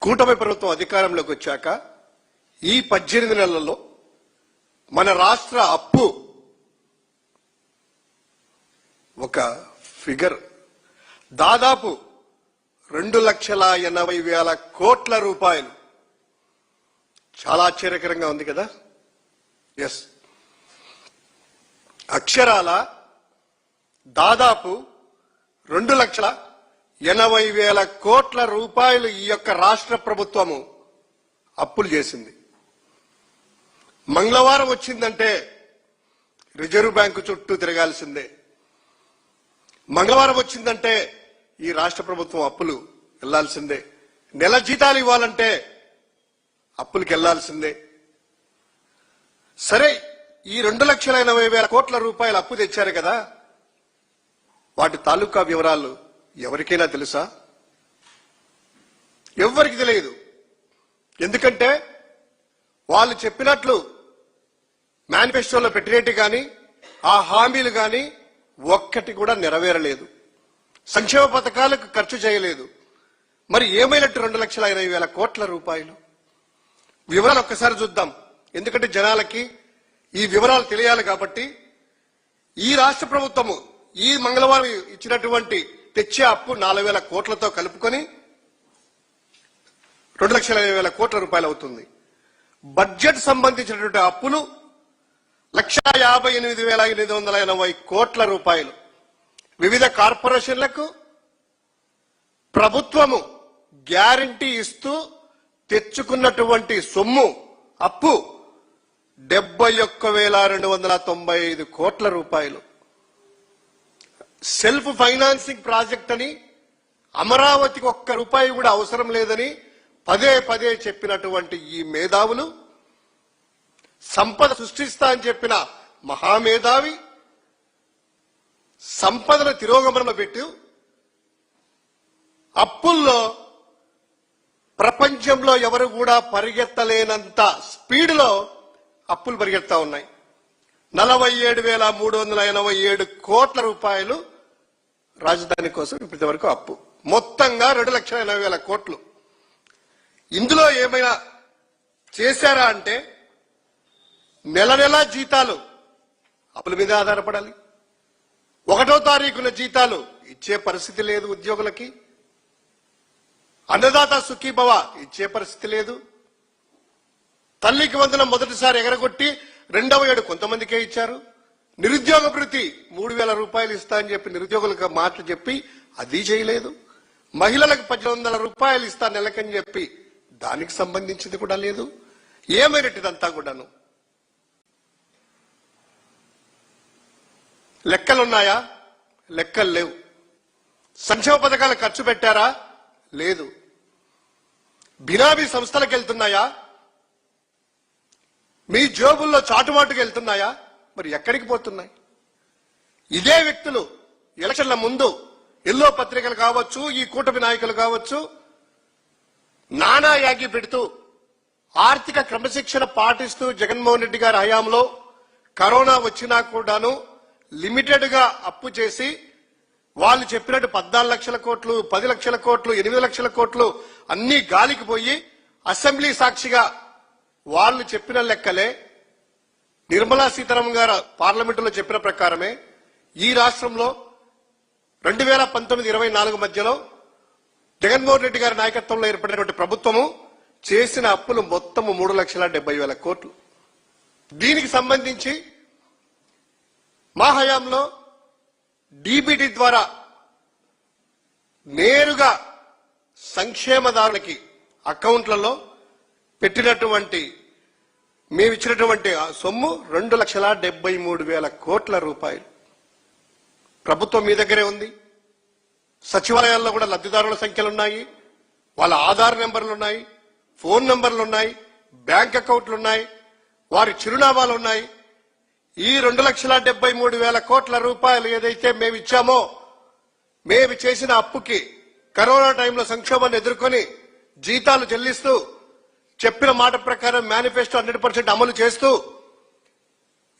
కూటమి ప్రభుత్వం అధికారంలోకి వచ్చాక ఈ 18 నెలల్లో మన రాష్ట్ర అప్పు ఒక ఫిగర్ దాదాపు 2,80,000 కోట్ల రూపాయలు. చాలా ఆశ్చర్యకరంగా ఉంది కదా. ఎస్, అక్షరాల దాదాపు 2,80,000 కోట్ల రూపాయలు ఈ యొక్క రాష్ట్ర ప్రభుత్వము అప్పులు చేసింది. మంగళవారం వచ్చిందంటే రిజర్వ్ బ్యాంకు చుట్టూ తిరగాల్సిందే. మంగళవారం వచ్చిందంటే ఈ రాష్ట్ర ప్రభుత్వం అప్పులు వెళ్లాల్సిందే. నెల జీతాలు ఇవ్వాలంటే అప్పులకు వెళ్లాల్సిందే. సరే, ఈ 2,80,000 కోట్ల రూపాయలు అప్పు తెచ్చారు కదా, వాటి తాలూకా వివరాలు ఎవరికైనా తెలుసా? ఎవరికి తెలియదు. ఎందుకంటే వాళ్ళు చెప్పినట్లు మేనిఫెస్టోలో పెట్టినట్టు కానీ ఆ హామీలు కానీ ఒక్కటి కూడా నెరవేరలేదు. సంక్షేమ పథకాలకు ఖర్చు చేయలేదు. మరి ఏమైనట్టు 2,80,000 కోట్ల రూపాయలు? వివరాలు ఒక్కసారి చూద్దాం. ఎందుకంటే జనాలకి ఈ వివరాలు తెలియాలి కాబట్టి. ఈ రాష్ట్ర ప్రభుత్వము ఈ మంగళవారం ఇచ్చినటువంటి తెచ్చే అప్పు 4,000 కోట్లతో కలుపుకొని 2,80,000 కోట్ల రూపాయలు అవుతుంది. బడ్జెట్ సంబంధించినటువంటి అప్పులు 1,58,880 కోట్ల రూపాయలు. వివిధ కార్పొరేషన్లకు ప్రభుత్వము గ్యారంటీ ఇస్తూ తెచ్చుకున్నటువంటి సొమ్ము అప్పు 71,295 కోట్ల రూపాయలు. సెల్ఫ్ ఫైనాన్సింగ్ ప్రాజెక్ట్ అని, అమరావతికి ఒక్క రూపాయి కూడా అవసరం లేదని పదే పదే చెప్పినటువంటి ఈ మేధావులు, సంపద సృష్టిస్తా అని చెప్పిన మహామేధావి సంపదను తిరోగమనంలో పెట్టి అప్పుల్లో ప్రపంచంలో ఎవరు కూడా పరిగెత్తలేనంత స్పీడ్లో అప్పులు పరిగెత్తా ఉన్నాయి. 47,387 కోట్ల రూపాయలు రాజధాని కోసం ఇప్పటి వరకు అప్పు. మొత్తంగా 2,80,000 కోట్లు. ఇందులో ఏమైనా చేశారా అంటే నెల నెల జీతాలు అప్పుల మీద ఆధారపడాలి. 1వ తారీఖున జీతాలు ఇచ్చే పరిస్థితి లేదు ఉద్యోగులకి. అన్నదాత సుఖీభవ ఇచ్చే పరిస్థితి లేదు. తల్లికి వందనం మొదటిసారి ఎగరగొట్టి 2వ ఏడు కొంతమందికే ఇచ్చారు. నిరుద్యోగ భృతి 3,000 రూపాయలు ఇస్తా అని చెప్పి నిరుద్యోగులకు మాటలు చెప్పి అది చేయలేదు. మహిళలకు 1,800 రూపాయలు ఇస్తా నెలకని చెప్పి దానికి సంబంధించింది కూడా లేదు. ఏమైనట్టిదంతా కూడాను లెక్కలున్నాయా? లెక్కలు లేవు. సంక్షేమ పథకాలు ఖర్చు పెట్టారా? లేదు. బినామీ సంస్థలకు వెళ్తున్నాయా? మీ జోబుల్లో చాటుమాటుకు వెళ్తున్నాయా? మరి ఎక్కడికి పోతున్నాయి? ఇదే వ్యక్తులు ఎలక్షన్ల ముందు ఎల్లో పత్రికలు కావచ్చు, ఈ కూటమి నాయకులు కావచ్చు, నానా యాగి పెడుతూ ఆర్థిక క్రమశిక్షణ పాటిస్తూ జగన్మోహన్ రెడ్డి గారి హయాంలో కరోనా వచ్చినా కూడాను లిమిటెడ్ గా అప్పు చేసి వాళ్ళు చెప్పినట్టు 14 లక్షల కోట్లు, 10 లక్షల కోట్లు, 8 లక్షల కోట్లు అన్ని గాలికి పోయి అసెంబ్లీ సాక్షిగా వాళ్ళు చెప్పిన లెక్కలే, నిర్మలా సీతారామన్ గారు పార్లమెంటులో చెప్పిన ప్రకారమే ఈ రాష్ట్రంలో 2019-24 మధ్యలో జగన్మోహన్ రెడ్డి గారి నాయకత్వంలో ఏర్పడినటువంటి ప్రభుత్వము చేసిన అప్పులు మొత్తం 3,70,000 కోట్లు. దీనికి సంబంధించి మా హయాంలో డీబీటీ ద్వారా నేరుగా సంక్షేమదారులకి అకౌంట్లలో పెట్టినటువంటి మేమిచ్చినటువంటి సొమ్ము 2,73,000 కోట్ల రూపాయలు. ప్రభుత్వం మీ దగ్గరే ఉంది. సచివాలయాల్లో కూడా లబ్ధిదారుల సంఖ్యలున్నాయి, వాళ్ళ ఆధార్ నెంబర్లు ఉన్నాయి, ఫోన్ నెంబర్లు ఉన్నాయి, బ్యాంక్ అకౌంట్లు ఉన్నాయి, వారి చిరునామాలు ఉన్నాయి. ఈ 2,73,000 కోట్ల రూపాయలు ఏదైతే మేము ఇచ్చామో, మేము చేసిన అప్పుకి కరోనా టైంలో సంక్షోభాన్ని ఎదుర్కొని జీతాలు చెల్లిస్తూ చెప్పిన మాట ప్రకారం మేనిఫెస్టో 100% అమలు చేస్తూ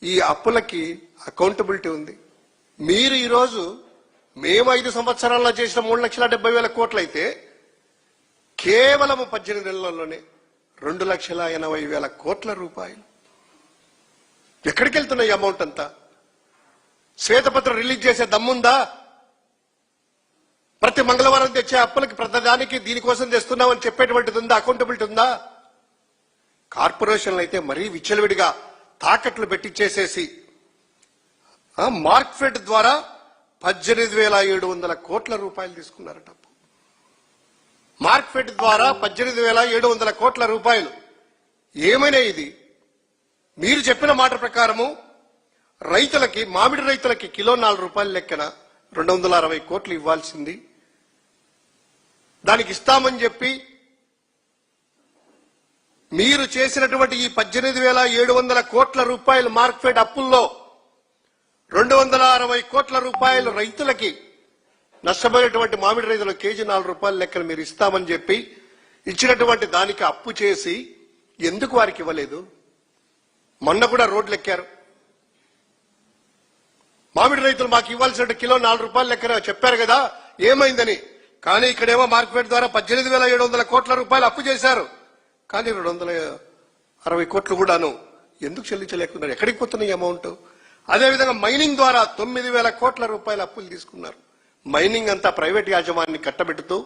ఈ అప్పులకి అకౌంటబిలిటీ ఉంది. మీరు ఈరోజు మేము 5 సంవత్సరాల్లో చేసిన 3,70,000 కోట్లు అయితే కేవలం 18 నెలల్లోనే 2,80,000 కోట్ల రూపాయలు. ఎక్కడికి వెళ్తున్నాయి అమౌంట్ అంతా? శ్వేతపత్రం రిలీజ్ చేసే దమ్ముందా? ప్రతి మంగళవారం తెచ్చే అప్పులకి ప్రతిదానికి దీనికోసం తెస్తున్నామని చెప్పేటువంటిది ఉందా? అకౌంటబిలిటీ ఉందా? కార్పొరేషన్లు అయితే మరీ విచ్చలవిడిగా తాకట్లు పెట్టించేసేసి మార్క్ఫెడ్ ద్వారా 18,700 కోట్ల రూపాయలు తీసుకున్నారట. మార్క్ఫెడ్ ద్వారా 18,700 కోట్ల రూపాయలు. ఏమైనా ఇది? మీరు చెప్పిన మాట ప్రకారము రైతులకి, మామిడి రైతులకి కిలో 4 రూపాయల లెక్కన 260 కోట్లు ఇవ్వాల్సింది. దానికి ఇస్తామని చెప్పి మీరు చేసినటువంటి ఈ 18,700 కోట్ల రూపాయలు మార్క్ఫెడ్ అప్పుల్లో 260 కోట్ల రూపాయలు రైతులకి, నష్టపోయినటువంటి మామిడి రైతుల కేజీ 4 రూపాయల లెక్కన మీరు ఇస్తామని చెప్పి ఇచ్చినటువంటి దానికి అప్పు చేసి ఎందుకు వారికి ఇవ్వలేదు? మొన్న కూడా రోడ్లు ఎక్కారు. మామిడి రైతులు మాకు ఇవ్వాల్సిన కిలో 4 రూపాయల లెక్కన చెప్పారు కదా, ఏమైందని. కానీ ఇక్కడేమో మార్కెట్ ద్వారా 18,700 కోట్ల రూపాయలు అప్పు చేశారు. కానీ 260 కోట్లు కూడాను ఎందుకు చెల్లించలేకున్నారు? ఎక్కడికి పోతున్నాయి అమౌంట్? అదేవిధంగా మైనింగ్ ద్వారా 9,000 కోట్ల రూపాయల అప్పులు తీసుకున్నారు. మైనింగ్ అంతా ప్రైవేట్ యాజమాన్యాన్ని కట్టబెడుతూ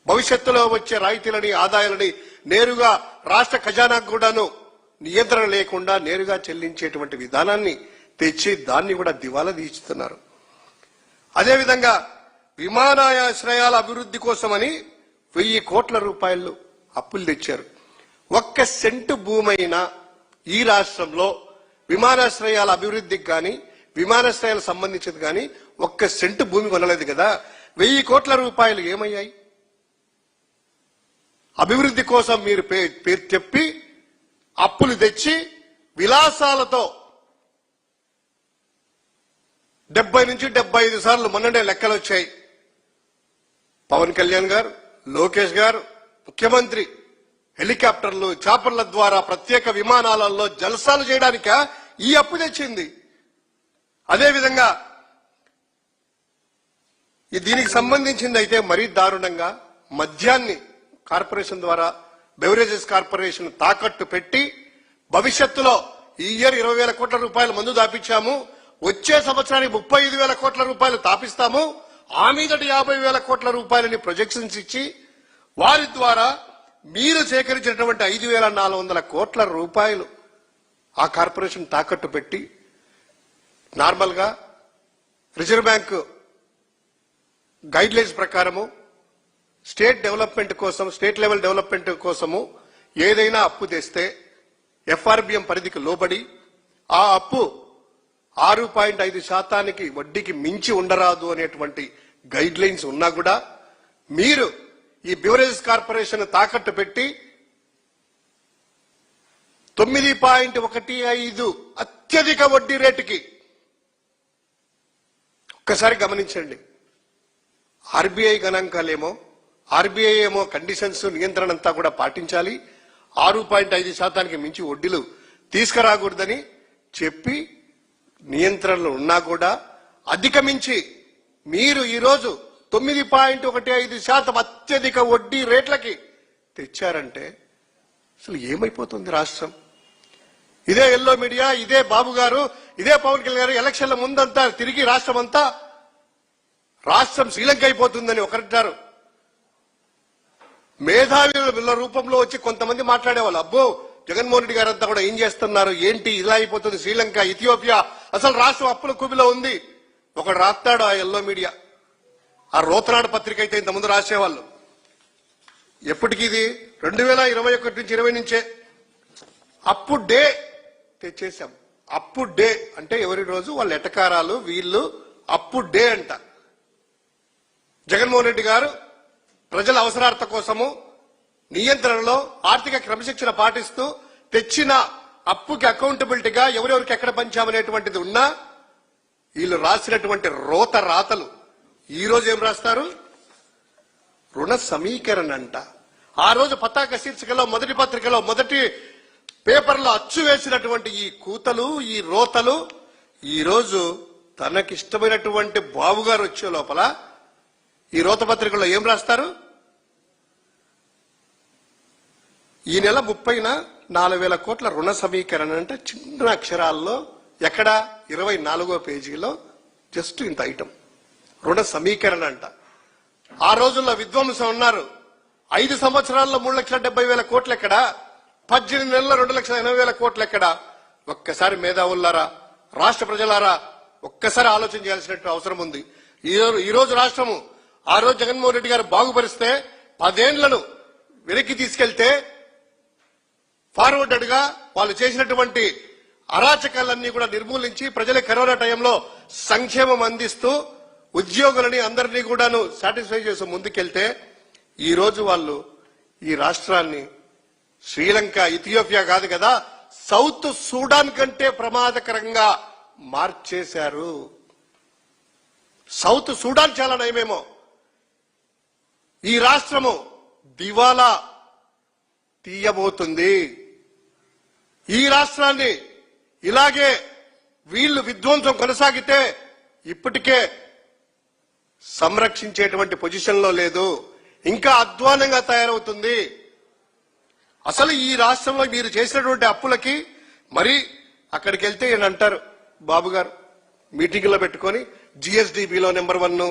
భవిష్యత్తులో వచ్చే రాయితీలని, ఆదాయాలని నేరుగా రాష్ట్ర ఖజానాకు కూడాను నియంత్రణ లేకుండా నేరుగా చెల్లించేటువంటి విధానాన్ని తెచ్చి దాన్ని కూడా దివాలా తీస్తున్నారు. అదేవిధంగా విమానాశ్రయాల అభివృద్ధి కోసమని 1,000 కోట్ల రూపాయలు అప్పులు తెచ్చారు. 1 సెంటు భూమైనా ఈ రాష్ట్రంలో విమానాశ్రయాల అభివృద్ధికి కానీ, విమానాశ్రయాలకు సంబంధించింది కానీ 1 సెంటు భూమి కొనలేదు కదా. 1,000 కోట్ల రూపాయలు ఏమయ్యాయి? అభివృద్ధి కోసం మీరు పేరు చెప్పి అప్పులు తెచ్చి విలాసాలతో 70 నుంచి 75 సార్లు మొన్ననే లెక్కలు వచ్చాయి. పవన్ కళ్యాణ్ గారు, లోకేష్ గారు, ముఖ్యమంత్రి హెలికాప్టర్లు, చాపర్ల ద్వారా ప్రత్యేక విమానాలలో జల్సాలు చేయడానిక ఈ అప్పు తెచ్చింది. అదేవిధంగా దీనికి సంబంధించింది అయితే మరీ దారుణంగా మద్యాన్ని కార్పొరేషన్ ద్వారా, బెవరేజెస్ కార్పొరేషన్ తాకట్టు పెట్టి భవిష్యత్తులో ఈ ఇయర్ 20,000 కోట్ల రూపాయలు మందు దాపించాము, వచ్చే సంవత్సరానికి 35,000 కోట్ల రూపాయలు తాపిస్తాము, ఆ మీదటి 50,000 కోట్ల రూపాయలని ప్రొజెక్షన్స్ ఇచ్చి వారి ద్వారా మీరు సేకరించినటువంటి 5,400 కోట్ల రూపాయలు ఆ కార్పొరేషన్ తాకట్టు పెట్టి నార్మల్ గా రిజర్వ్ బ్యాంక్ గైడ్ లైన్స్ ప్రకారము స్టేట్ డెవలప్మెంట్ కోసం, స్టేట్ లెవెల్ డెవలప్మెంట్ కోసము ఏదైనా అప్పు తెస్తే ఎఫ్ఆర్బిఎం పరిధికి లోబడి ఆ అప్పు 6.5% వడ్డీకి మించి ఉండరాదు అనేటువంటి గైడ్ లైన్స్ ఉన్నా కూడా మీరు ఈ బెవరేజెస్ కార్పొరేషన్ తాకట్టు పెట్టి 9.15 అత్యధిక వడ్డీ రేటుకి, ఒక్కసారి గమనించండి. ఆర్బీఐ గణాంకాలేమో, ఆర్బీఐ ఏమో కండిషన్స్, నియంత్రణ అంతా కూడా పాటించాలి, 6.5% మించి వడ్డీలు తీసుకురాకూడదని చెప్పి నియంత్రణలు ఉన్నా కూడా అధిగమించి మీరు ఈరోజు 9.15% అత్యధిక వడ్డీ రేట్లకి తెచ్చారంటే అసలు ఏమైపోతుంది రాష్ట్రం? ఇదే ఎల్లో మీడియా, ఇదే బాబు గారు, ఇదే పవన్ కళ్యాణ్ గారు ఎలక్షన్ల ముందంతా తిరిగి రాష్ట్రం శ్రీలంక అయిపోతుందని ఒకరంటారు. మేధావుల రూపంలో వచ్చి కొంతమంది మాట్లాడేవాళ్ళు, అబ్బో జగన్మోహన్ రెడ్డి గారంతా కూడా ఏం చేస్తున్నారు, ఏంటి ఇలా అయిపోతుంది శ్రీలంక, ఇథియోపియా, అసలు రాష్ట్రం అప్పుల కుబిలో ఉంది. ఒకడు రాస్తాడు ఆ ఎల్లో మీడియా, ఆ రోతనాడు పత్రిక అయితే ఇంతకుముందు రాసేవాళ్ళు. ఎప్పటికీ ఇది 2021 నుంచి 20 నుంచే అప్పు డే తెచ్చేసాం. అప్పు డే అంటే ఎవరి రోజు వాళ్ళ ఎటకారాలు, వీళ్ళు అప్పు డే అంట. జగన్మోహన్ రెడ్డి గారు ప్రజల అవసరార్థ కోసము నియంత్రణలో ఆర్థిక క్రమశిక్షణ పాటిస్తూ తెచ్చిన అప్పుకి అకౌంటబిలిటీగా ఎవరెవరికి ఎక్కడ పంచామనేటువంటిది ఉన్నా వీళ్ళు రాసినటువంటి రోత రాతలు ఈ రోజు ఏం రాస్తారు? రుణ సమీకరణ అంట. ఆ రోజు పతాక శీర్షికలో మొదటి పత్రికలో మొదటి పేపర్లో అచ్చు వేసినటువంటి ఈ కూతలు, ఈ రోతలు ఈ రోజు తనకిష్టమైనటువంటి బాబుగారు వచ్చే లోపల ఈ రోత పత్రికలో ఏం రాస్తారు? ఈ నెల 30న 4,000 కోట్ల రుణ సమీకరణ అంటే చిన్న అక్షరాల్లో ఎక్కడ 24వ పేజీలో జస్ట్ ఇంత ఐటమ్ రుణ సమీకరణ అంట. ఆ రోజుల్లో విధ్వంసం ఉన్నారు. 5 సంవత్సరాల్లో 3,70,000 కోట్లు ఎక్కడ, 18 నెలల్లో 2,80,000 కోట్లు ఎక్కడ? ఒక్కసారి మేధావులారా, రాష్ట్ర ప్రజలారా ఒక్కసారి ఆలోచన చేయాల్సిన అవసరం ఉంది. ఈ రోజు రాష్ట్రము ఆ రోజు జగన్మోహన్ రెడ్డి గారు బాగుపరిస్తే 10 ఏళ్లను వెనక్కి తీసుకెళ్తే ఫార్వర్డెడ్ గా వాళ్ళు చేసినటువంటి అరాచకాలన్నీ కూడా నిర్మూలించి ప్రజల కరోనా టైంలో సంక్షేమం అందిస్తూ ఉద్యోగులని అందరినీ కూడాను సాటిస్ఫై చేసి ముందుకెళ్తే ఈ రోజు వాళ్ళు ఈ రాష్ట్రాన్ని శ్రీలంక, ఇథియోపియా కాదు కదా, సౌత్ సూడాన్ కంటే ప్రమాదకరంగా మార్చేశారు. సౌత్ సూడాన్ చాలా నయమేమో. ఈ రాష్ట్రము దివాలా తీయబోతుంది. ఈ రాష్ట్రాన్ని ఇలాగే వీళ్ళు విధ్వంసం కొనసాగితే ఇప్పటికే సంరక్షించేటువంటి పొజిషన్లో లేదు, ఇంకా అధ్వానంగా తయారవుతుంది. అసలు ఈ రాష్ట్రంలో మీరు చేసినటువంటి అప్పులకి మరి అక్కడికి వెళ్తే అంటారు బాబు గారు మీటింగ్లో పెట్టుకొని జిఎస్డిపిలో నెంబర్ 1,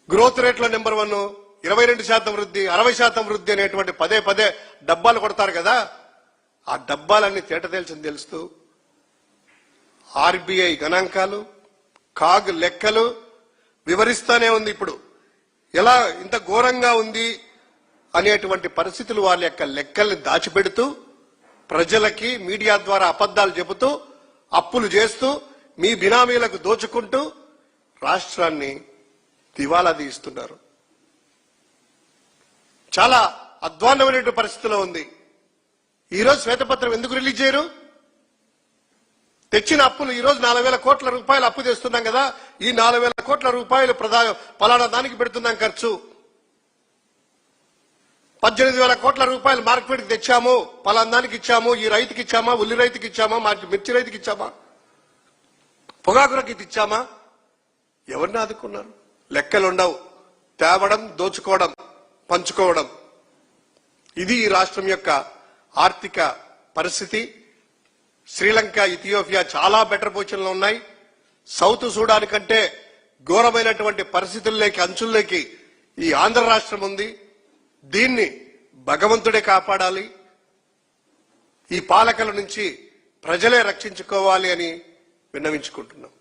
గ్రోత్ రేట్లో నెంబర్ 1, 22% వృద్ధి, 60% వృద్ధి అనేటువంటి పదే డబ్బాలు కొడతారు కదా. ఆ డబ్బాలన్నీ తేటతేల్చని తెలుస్తూ ఆర్బీఐ గణాంకాలు, కాగ్ లెక్కలు వివరిస్తానే ఉంది. ఇప్పుడు ఎలా ఇంత ఘోరంగా ఉంది అనేటువంటి పరిస్థితులు వాళ్ళ యొక్క లెక్కల్ని దాచిపెడుతూ ప్రజలకి మీడియా ద్వారా అబద్ధాలు చెబుతూ అప్పులు చేస్తూ మీ బినామీలకు దోచుకుంటూ రాష్ట్రాన్ని దివాలా తీస్తున్నారు. చాలా అధ్వాన్నమైన పరిస్థితిలో ఉంది. ఈ రోజు శ్వేతపత్రం ఎందుకు రిలీజ్ చేయరు? తెచ్చిన అప్పులు ఈ రోజు 4,000 కోట్ల రూపాయలు అప్పు తెస్తున్నాం కదా, ఈ 4,000 కోట్ల రూపాయలు పలానా దానికి పెడుతున్నాం ఖర్చు. 18,000 కోట్ల రూపాయలు మార్కెట్కి తెచ్చాము, పలానా దానికి ఇచ్చాము, ఈ రైతుకి ఇచ్చామా, ఉల్లి రైతుకి ఇచ్చామా, మిర్చి రైతుకి ఇచ్చామా, పొగాకు రైతుకి ఇచ్చామా? ఎవరిని ఆదుకున్నారు? లెక్కలు ఉండవు. తేవడం, దోచుకోవడం, పంచుకోవడం. ఇది ఈ రాష్ట్రం యొక్క ఆర్థిక పరిస్థితి. శ్రీలంక, ఇథియోపియా చాలా బెటర్ పొజిషన్లో ఉన్నాయి. సౌత్ సూడాన్ కంటే ఘోరమైనటువంటి పరిస్థితుల్లోకి, అంచుల్లోకి ఈ ఆంధ్ర రాష్ట్రం ఉంది. దీన్ని భగవంతుడే కాపాడాలి. ఈ పాలకుల నుంచి ప్రజలే రక్షించుకోవాలి అని విన్నవించుకుంటున్నాం.